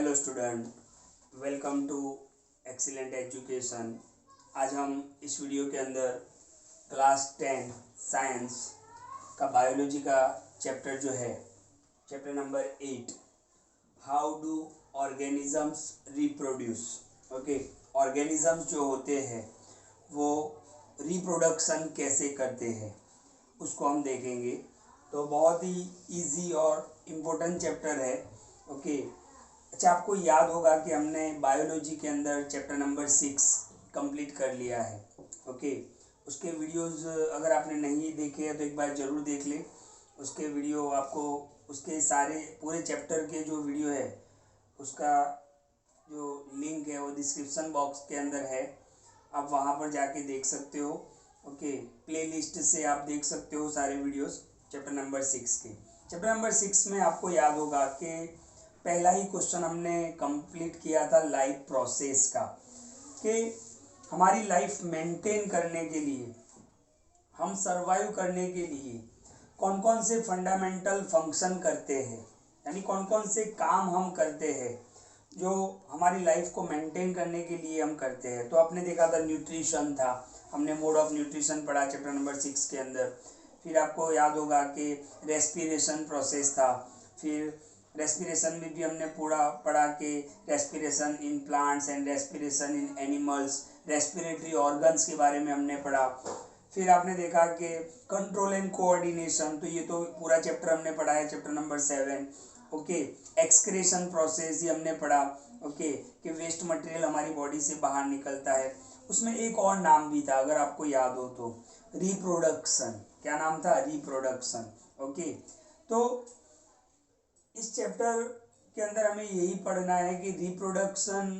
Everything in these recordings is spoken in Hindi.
Hello student, welcome to excellent education. आज हम इस वीडियो के अंदर क्लास 10 साइंस का बायोलॉजी का चैप्टर जो है chapter number 8, how do organisms reproduce. Okay, organisms जो होते हैं वो रिप्रोडक्शन कैसे करते हैं उसको हम देखेंगे। तो बहुत ही इजी और इम्पोर्टेंट चैप्टर है। ओके, अच्छा, आपको याद होगा कि हमने बायोलॉजी के अंदर चैप्टर नंबर 6 कंप्लीट कर लिया है। ओके, उसके वीडियोस अगर आपने नहीं देखे हैं तो एक बार ज़रूर देख लें। उसके वीडियो आपको उसके सारे पूरे चैप्टर के जो वीडियो है उसका जो लिंक है वो डिस्क्रिप्शन बॉक्स के अंदर है, आप वहाँ पर जाके देख सकते हो। ओके, प्लेलिस्ट से आप देख सकते हो सारे वीडियोस चैप्टर नंबर 6 के। चैप्टर नंबर 6 में आपको याद होगा कि पहला ही क्वेश्चन हमने कंप्लीट किया था लाइफ प्रोसेस का, कि हमारी लाइफ मेंटेन करने के लिए, हम सरवाइव करने के लिए कौन कौन से फंडामेंटल फंक्शन करते हैं, यानी कौन कौन से काम हम करते हैं जो हमारी लाइफ को मेंटेन करने के लिए हम करते हैं। तो आपने देखा था न्यूट्रिशन था, हमने मोड ऑफ न्यूट्रिशन पढ़ा चैप्टर नंबर 6 के अंदर। फिर आपको याद होगा कि रेस्पिरेशन प्रोसेस था, फिर रेस्पिरेशन में भी हमने पूरा पढ़ा कि respiration in plants and respiration in animals, respiratory organs के बारे में हमने पढ़ा। फिर आपने देखा कि कंट्रोल एंड कोऑर्डिनेशन, तो ये तो पूरा चैप्टर हमने पढ़ा है chapter number 7। Okay, excretion process ये हमने पढ़ा। ओके, कि वेस्ट मटेरियल हमारी बॉडी से बाहर निकलता है। उसमें एक और नाम भी था अगर आपको याद हो तो, रिप्रोडक्शन। क्या नाम था? रिप्रोडक्शन। ओके, तो इस चैप्टर के अंदर हमें यही पढ़ना है कि रिप्रोडक्शन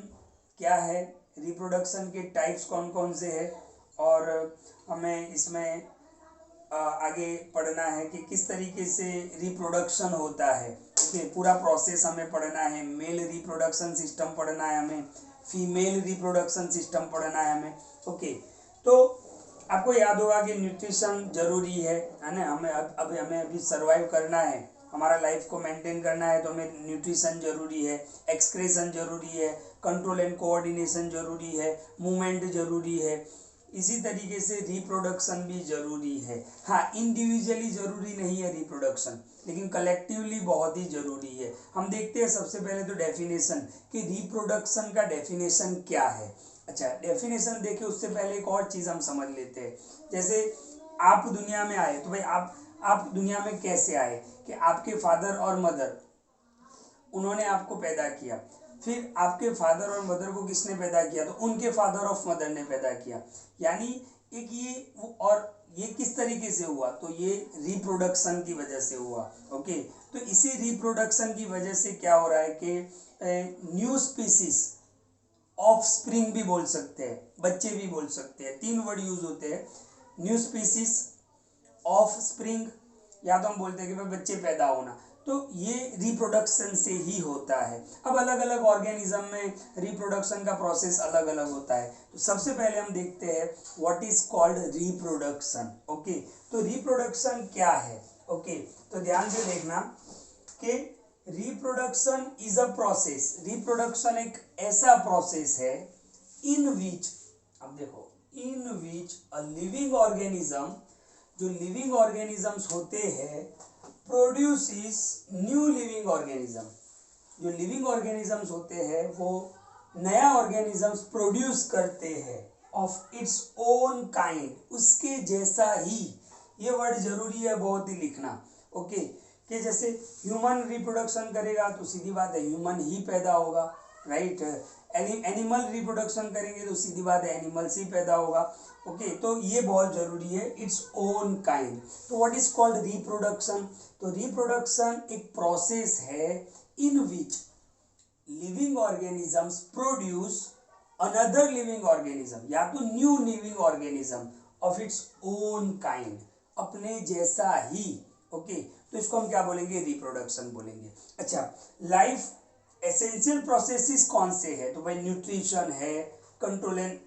क्या है, रिप्रोडक्शन के टाइप्स कौन कौन से हैं, और हमें इसमें आगे पढ़ना है कि किस तरीके से रिप्रोडक्शन होता है। ओके, पूरा प्रोसेस हमें पढ़ना है। मेल रिप्रोडक्शन सिस्टम पढ़ना है हमें, फीमेल रिप्रोडक्शन सिस्टम पढ़ना है हमें। ओके, तो आपको याद होगा कि न्यूट्रिशन जरूरी है ना। हमें अभी सर्वाइव करना है, हमारा लाइफ को मेंटेन करना है, तो हमें न्यूट्रिशन जरूरी है, एक्सक्रेशन जरूरी है, कंट्रोल एंड कोऑर्डिनेशन जरूरी है, मूवमेंट जरूरी है। इसी तरीके से रिप्रोडक्शन भी जरूरी है। हाँ, इंडिविजुअली जरूरी नहीं है रिप्रोडक्शन, लेकिन कलेक्टिवली बहुत ही जरूरी है। हम देखते हैं सबसे पहले तो डेफिनेशन, कि रिप्रोडक्शन का डेफिनेशन क्या है। अच्छा, डेफिनेशन देखे उससे पहले एक और चीज़ हम समझ लेते हैं। जैसे आप दुनिया में आए, तो भाई आप दुनिया में कैसे आए, कि आपके फादर और मदर उन्होंने आपको पैदा किया, फिर आपके फादर और मदर को किसने पैदा किया, तो उनके फादर ऑफ मदर ने पैदा किया। यानी एक ये, और ये किस तरीके से हुआ, तो ये रिप्रोडक्शन की वजह से हुआ। ओके, तो इसी रिप्रोडक्शन की वजह से क्या हो रहा है कि न्यू स्पीसीज, ऑफ स्प्रिंग भी बोल सकते हैं, बच्चे भी बोल सकते हैं, 3 वर्ड यूज होते हैं, न्यू स्पीसीज, ऑफ स्प्रिंग, या तो हम बोलते हैं कि भाई बच्चे पैदा होना। तो ये रिप्रोडक्शन से ही होता है। अब अलग अलग ऑर्गेनिज्म में रिप्रोडक्शन का प्रोसेस अलग अलग होता है। तो सबसे पहले हम देखते हैं what is called reproduction. Okay, तो रिप्रोडक्शन क्या है। ओके, तो ध्यान से देखना कि reproduction is a process, reproduction एक ऐसा प्रोसेस है इन विच, अब देखो, इन विच अ लिविंग ऑर्गेनिज्म, जो लिविंग ऑर्गेनिजम्स होते हैं, प्रोड्यूसेस न्यू लिविंग ऑर्गेनिज्म, जो लिविंग ऑर्गेनिजम्स होते हैं वो नया ऑर्गेनिजम्स प्रोड्यूस करते हैं ऑफ इट्स ओन काइंड, उसके जैसा ही। ये वर्ड जरूरी है बहुत ही लिखना। ओके, कि जैसे ह्यूमन रिप्रोडक्शन करेगा तो सीधी बात है ह्यूमन ही पैदा होगा, राइट। एनिमल रिप्रोडक्शन करेंगे तो सीधी बात है एनिमल्स ही पैदा होगा। ओके, तो ये बहुत जरूरी है, इट्स ओन काइंड। तो व्हाट इज कॉल्ड रिप्रोडक्शन, तो रिप्रोडक्शन एक प्रोसेस है in which living organisms produce another living organism, या तो new living organism of its own kind, अपने जैसा ही। ओके, तो इसको हम क्या बोलेंगे, रिप्रोडक्शन बोलेंगे। अच्छा, लाइफ एसेंशियल प्रोसेसेस कौन से है, तो भाई न्यूट्रिशन है, कंट्रोल एंड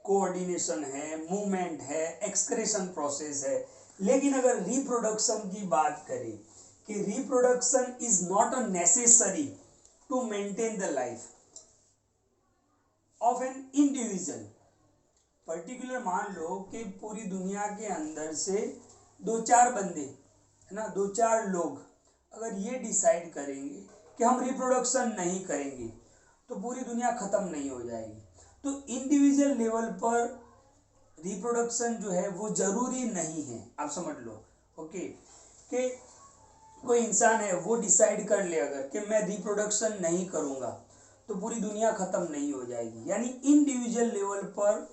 कोऑर्डिनेशन है, मूवमेंट है, एक्सक्रेशन प्रोसेस है। लेकिन अगर रिप्रोडक्शन की बात करें कि reproduction is not a necessary to maintain the life of an individual. Particular मान लो कि पूरी दुनिया के अंदर से 2-4 बंदे है ना, 2-4 लोग अगर ये डिसाइड करेंगे कि हम रिप्रोडक्शन नहीं करेंगे तो पूरी दुनिया खत्म नहीं हो जाएगी। तो इंडिविजुअल लेवल पर रिप्रोडक्शन जो है वो जरूरी नहीं है, आप समझ लो। ओके, कि कोई इंसान है वो डिसाइड कर ले अगर कि मैं रिप्रोडक्शन नहीं करूंगा तो पूरी दुनिया खत्म नहीं हो जाएगी। यानी इंडिविजुअल लेवल पर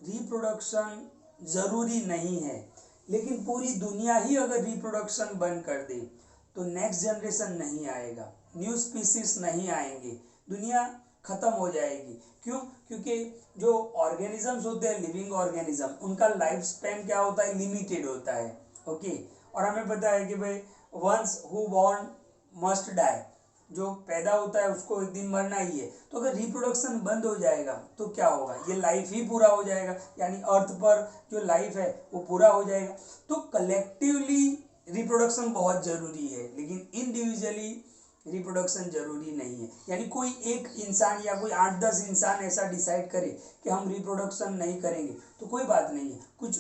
रिप्रोडक्शन जरूरी नहीं है, लेकिन पूरी दुनिया ही अगर रिप्रोडक्शन बंद कर दे तो नेक्स्ट जनरेशन नहीं आएगा, न्यू स्पीसीज नहीं आएंगे, दुनिया खत्म हो जाएगी। क्यों? क्योंकि जो ऑर्गेनिजम्स होते हैं, लिविंग ऑर्गेनिज्म, उनका लाइफ स्पैन क्या होता है, लिमिटेड होता है। ओके, और हमें पता है कि भाई once who born must die, जो पैदा होता है उसको एक दिन मरना ही है। तो अगर रिप्रोडक्शन बंद हो जाएगा तो क्या होगा, ये लाइफ ही पूरा हो जाएगा, यानी अर्थ पर जो लाइफ है वो पूरा हो जाएगा। तो कलेक्टिवली रिप्रोडक्शन बहुत जरूरी है, लेकिन इंडिविजुअली रिप्रोडक्शन जरूरी नहीं है। यानी कोई एक इंसान या कोई 8-10 इंसान ऐसा डिसाइड करे कि हम रिप्रोडक्शन नहीं करेंगे तो कोई बात नहीं है, कुछ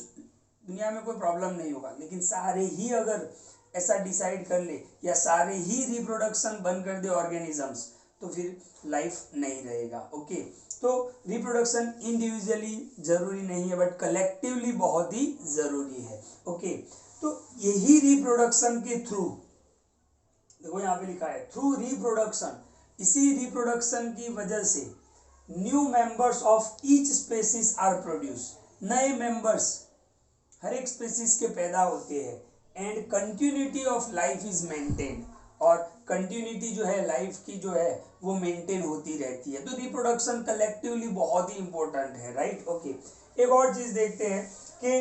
दुनिया में कोई प्रॉब्लम नहीं होगा। लेकिन सारे ही अगर ऐसा डिसाइड कर ले या सारे ही रिप्रोडक्शन बंद कर दे ऑर्गेनिजम्स, तो फिर लाइफ नहीं रहेगा। ओके, तो रिप्रोडक्शन इंडिविजुअली जरूरी नहीं है बट कलेक्टिवली बहुत ही जरूरी है। ओके, तो यही रिप्रोडक्शन के थ्रू, देखो यहाँ पे लिखा है थ्रू रिप्रोडक्शन, इसी रिप्रोडक्शन की वजह से new members of each species are produce, नए मेंबर्स हर एक स्पेसीज के पैदा होते हैं। And continuity of life is maintain, और कंटिन्यूटी जो है लाइफ की जो है वो मेंटेन होती रहती है। तो रिप्रोडक्शन कलेक्टिवली बहुत ही इंपॉर्टेंट है, राइट। ओके, एक और चीज देखते हैं कि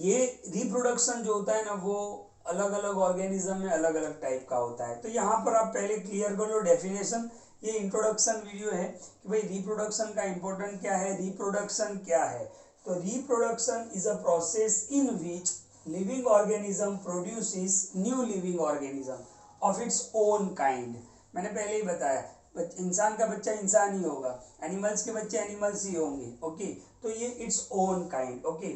ये रिप्रोडक्शन जो होता है ना वो अलग अलग ऑर्गेनिज्म में अलग अलग टाइप का होता है। तो यहाँ पर आप पहले क्लियर कर लो डेफिनेशन। ये इंट्रोडक्शन वीडियो है कि भाई रिप्रोडक्शन का इंपॉर्टेंट क्या है, रिप्रोडक्शन क्या है। तो reproduction is a process in which living organism produces new living organism of its own kind. मैंने पहले ही बताया इंसान का बच्चा इंसान ही होगा, एनिमल्स के बच्चे एनिमल्स ही होंगे। ओके, तो ये इट्स ओन काइंड। ओके,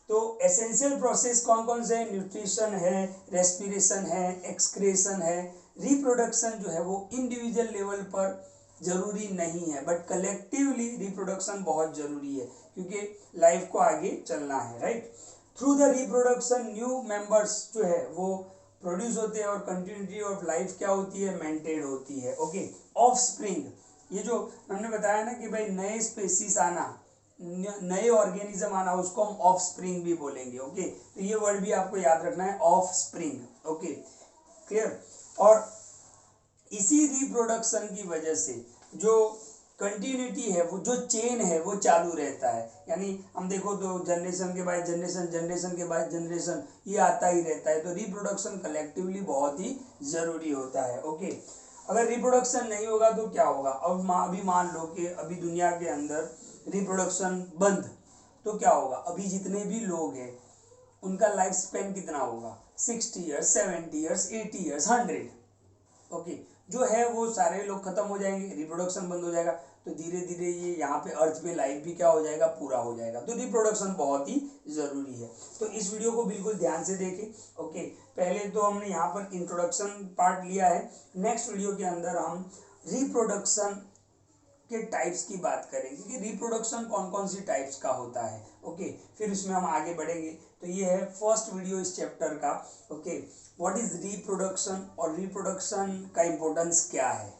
तो एसेंशियल प्रोसेस कौन कौन से है, न्यूट्रिशन है, रेस्पिरेशन है, एक्सक्रेशन है। रिप्रोडक्शन जो है वो इंडिविजुअल लेवल पर जरूरी नहीं है बट कलेक्टिवली रिप्रोडक्शन बहुत जरूरी है, क्योंकि लाइफ को आगे चलना है, right. Through the reproduction new members जो है वो प्रोड्यूस होते हैं और कंटिन्यूटी ऑफ लाइफ क्या होती है, मेंटेन होती है। ओके, ऑफस्प्रिंग, ये जो हमने बताया ना कि भाई नए स्पेसीज आना, नए ऑर्गेनिज्म आना, उसको हम ऑफस्प्रिंग भी बोलेंगे। ओके, तो ये वर्ड भी आपको याद रखना है, ऑफस्प्रिंग। Okay, clear. और इसी रिप्रोडक्शन की वजह से जो कंटिन्यूटी है, वो जो चेन है वो चालू रहता है। यानी हम देखो तो जनरेशन के बाद जनरेशन, जनरेशन के बाद जनरेशन, ये आता ही रहता है। तो रिप्रोडक्शन कलेक्टिवली बहुत ही जरूरी होता है। ओके, अगर रिप्रोडक्शन नहीं होगा तो क्या होगा। अब अभी मान लो कि अभी दुनिया के अंदर रिप्रोडक्शन बंद, तो क्या होगा, अभी जितने भी लोग हैं उनका लाइफ स्पेन कितना होगा, 60 ईयर्स, 70 ईयर्स, 80 ईयर्स, 100। ओके, जो है वो सारे लोग खत्म हो जाएंगे, रिप्रोडक्शन बंद हो जाएगा, तो धीरे धीरे ये यहाँ पे अर्थ पे लाइफ भी क्या हो जाएगा, पूरा हो जाएगा। तो रिप्रोडक्शन बहुत ही जरूरी है। तो इस वीडियो को बिल्कुल ध्यान से देखें। ओके, पहले तो हमने यहाँ पर इंट्रोडक्शन पार्ट लिया है, नेक्स्ट वीडियो के अंदर हम रिप्रोडक्शन के टाइप्स की बात करेंगे कि रिप्रोडक्शन कौन कौन सी टाइप्स का होता है। ओके, फिर इसमें हम आगे बढ़ेंगे। तो ये है फर्स्ट वीडियो इस चैप्टर का। ओके, व्हाट इज रिप्रोडक्शन और रिप्रोडक्शन का इंपॉर्टेंस क्या है।